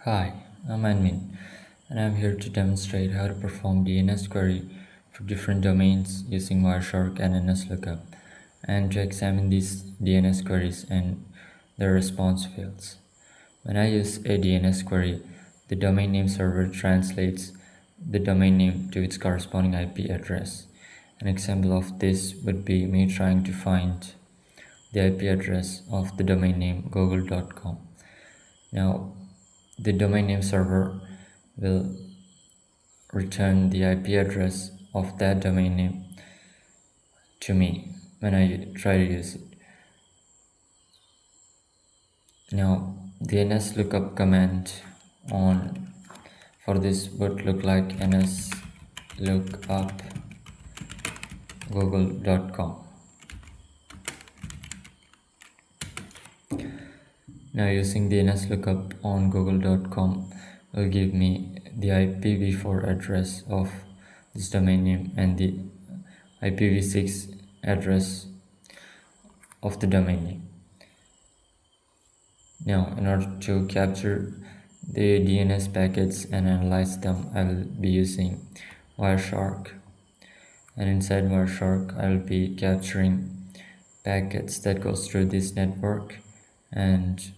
Hi, I'm Anmin, and I'm here to demonstrate how to perform DNS query for different domains using wireshark and nslookup, and to examine these DNS queries and their response fields. When I use a DNS query, the domain name server translates the domain name to its corresponding IP address. An example of this would be me trying to find the IP address of the domain name google.com. Now, the domain name server will return the IP address of that domain name to me when I try to use it. Now, the nslookup command on for this would look like nslookup google.com. Now, using the nslookup on google.com will give me the IPv4 address of this domain name and the IPv6 address of the domain name. Now, in order to capture the DNS packets and analyze them, I will be using wireshark, and inside wireshark I will be capturing packets that goes through this network, and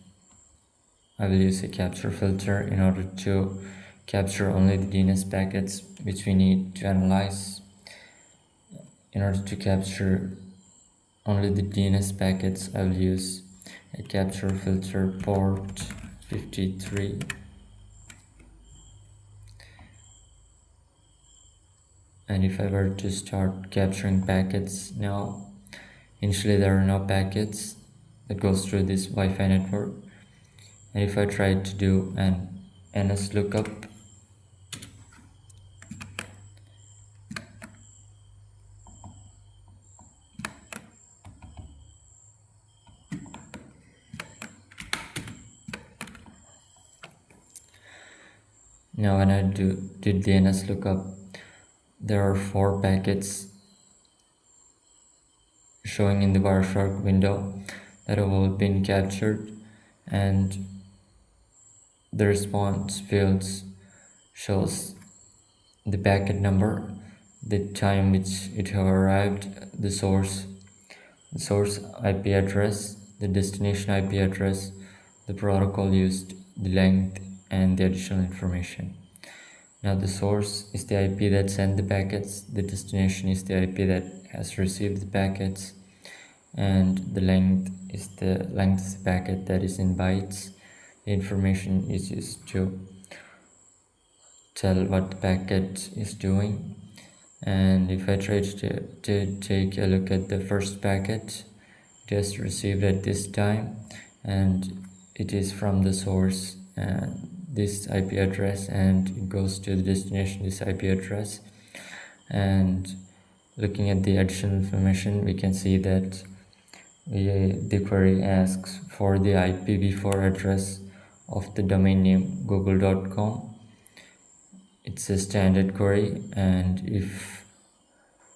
I will use a capture filter in order to capture only the DNS packets which we need to analyze. In order to capture only the DNS packets, I will use a capture filter port 53. And if I were to start capturing packets now, initially there are no packets that goes through this Wi-Fi network. And if I try to do an nslookup, now when I did the nslookup, there are 4 packets showing in the wireshark window that have all been captured, and the response fields shows the packet number, the time which it have arrived, the source IP address, the destination IP address, the protocol used, the length, and the additional information. Now, the source is the IP that sent the packets, the destination is the IP that has received the packets, and the length is the length of the packet that is in bytes. The information is used to tell what the packet is doing. And if I try to take a look at the first packet, it is received at this time, and it is from the source this IP address, and it goes to the destination this IP address. And looking at the additional information, we can see that the query asks for the IPv4 address of the domain name google.com. It's a standard query, and if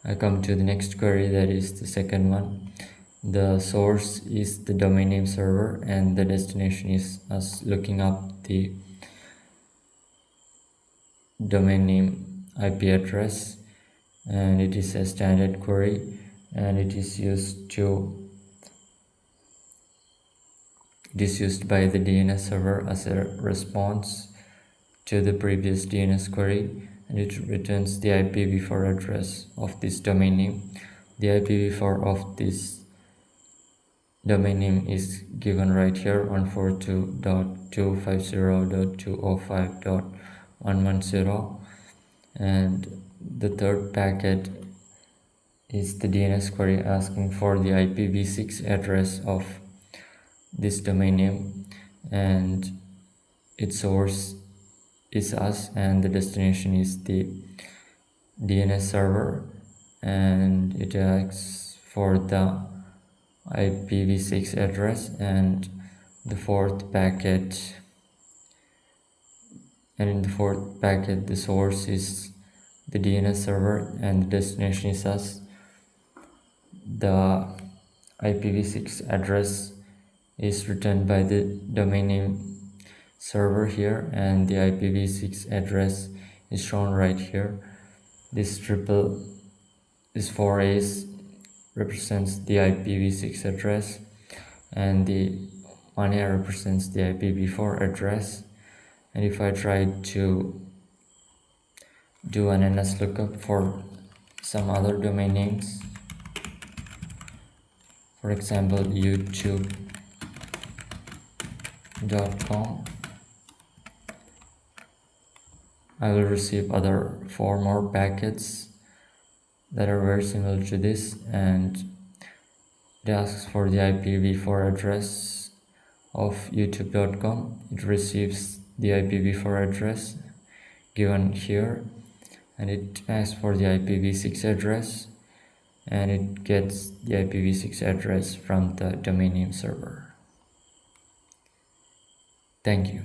I come to the next query, that is the second one, the source is the domain name server and the destination is us looking up the domain name IP address, and it is a standard query, and it is used by the DNS server as a response to the previous DNS query, and it returns the IPv4 address of this domain name. The IPv4 of this domain name is given right here, 142.250.205.110, and the third packet is the DNS query asking for the IPv6 address of this domain name, and its source is us and the destination is the DNS server, and it asks for the IPv6 address. And the fourth packet, in the fourth packet the source is the DNS server and the destination is us. The IPv6 address is returned by the domain name server here, and the IPv6 address is shown right here. This 4A's represents the IPv6 address, and the 1A represents the IPv4 address. And if I try to do an nslookup for some other domain names, for example youtube.com, I will receive other 4 more packets that are very similar to this, and it asks for the IPv4 address of youtube.com. It receives the IPv4 address given here, and it asks for the IPv6 address, and it gets the IPv6 address from the domain name server. Thank you.